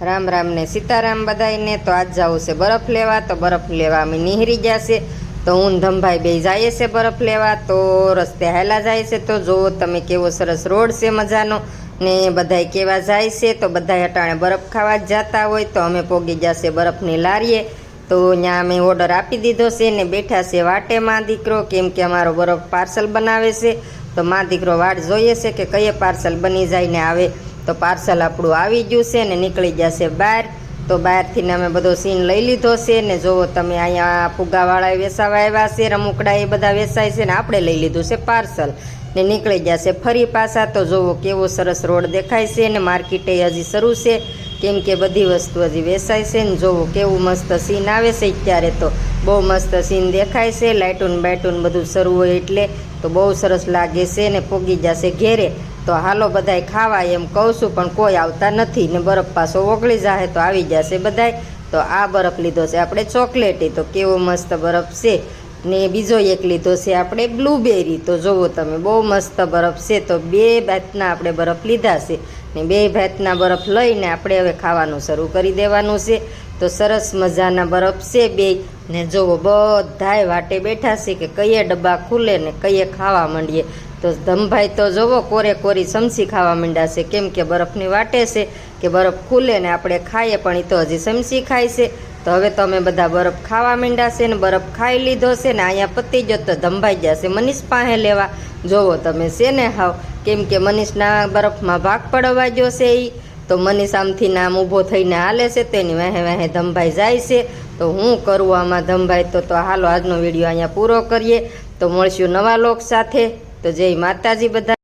રામ રામ ને સીતારામ બધાઈને। તો આજ જાવું છે બરફ લેવા। તો બરફ લેવા અમે નીહરી જશે। તો હું ધમભાઈ બે જાય છે બરફ લેવા। તો રસ્તે હાલા જાય છે। તો જો તમે केवो सरस रोड से मजानो ने बधाई केवा जाय छे। तो बधाई अटाणे बरफ खावा जाता होय। तो अमे पोगी जशे बरफनी लारीए। तो त्यां अमे ऑर्डर आपी दीधो छे ने बैठा छे वाटे मां दीकरो, केम के अमारो बरफ पार्सल बनावे छे। तो मां दीकरो वाट जोईए छे के कये पार्सल बनी जाय ने आवे। तो पार्सल आपणुं आवी गयुं छे ने निकળી जशे बहार। तो बहारथी अमे बधो सीन लई लीधो छे ने जोवो तमे अहींया फुग्गावाळा वेचावा आव्या छे, रमूकड़ा ए बधा वेचाय छे ने आपणे लई लीधुं छे पार्सल ने निकળી जशे फरी पाछा। तो जोवो केवो सरस रोड देखाय छे ने मार्केटे हजी शरू छे, केम के बधी वस्तु हजी वेचाय छे ने जोवो केवुं मस्त सीन आवे छे। अत्यारे तो बहु मस्त सीन देखाय छे, लाइटून बाइटून बधुं शरू होय एटले तो बहु सरस लागे छे ने पोगी जशे घेरे। तो हालो बधाय खावा एम कहूं छुं पण कोई आवता नथी ने बरफ पाछो ओगળી जाहे तो आवी जशे बधाय। तो आ बरफ लीधो छे आपणे चॉकलेटी। तो केवो मस्त बरफ छे ने बीजो एक लीधो छे आपणे ब्लूबेरी। तो जोवो तमे बहु मस्त बरफ छे। तो बे भातना आपणे बरफ लीधा छे ने बे भातना बरफ लईने आपणे हवे खावानुं शरू करी देवानुं छे। तो सरस मजाना बरफ छे बे ने जोवो बधाय वाटे बैठा छे के कये डब्बा खुले ने कये खावा मांडीए। तो धमभाई तो जोवो कोरे कोरी समसी खावा मांड्या छे, केम के बरफनी वाटे छे के बरफ खुले ने आपणे खाईए, पण ई तो हजी समसी खाय छे। तो हवे तो अमे बधा बरफ खावा मांड्या छे ने बरफ खाई लीधो छे ने अहींया पती गयो। तो धमभाई जशे मनीष पासे लेवा। जोवो तमे छे ने हाव, केम के मनीषना बरफमां भाग पड़वा गयो छे ई। तो मनीष आमथी ने आम ऊभो थईने हाले छे, तेनी वाहे वाहे धमभाई जाय छे। तो हुं करूं आमां धमभाई। तो हालो आजनो विडियो अहींया पूरो करीए। तो मळीशुं नवा लोक साथे। तो जय माताजी बधा।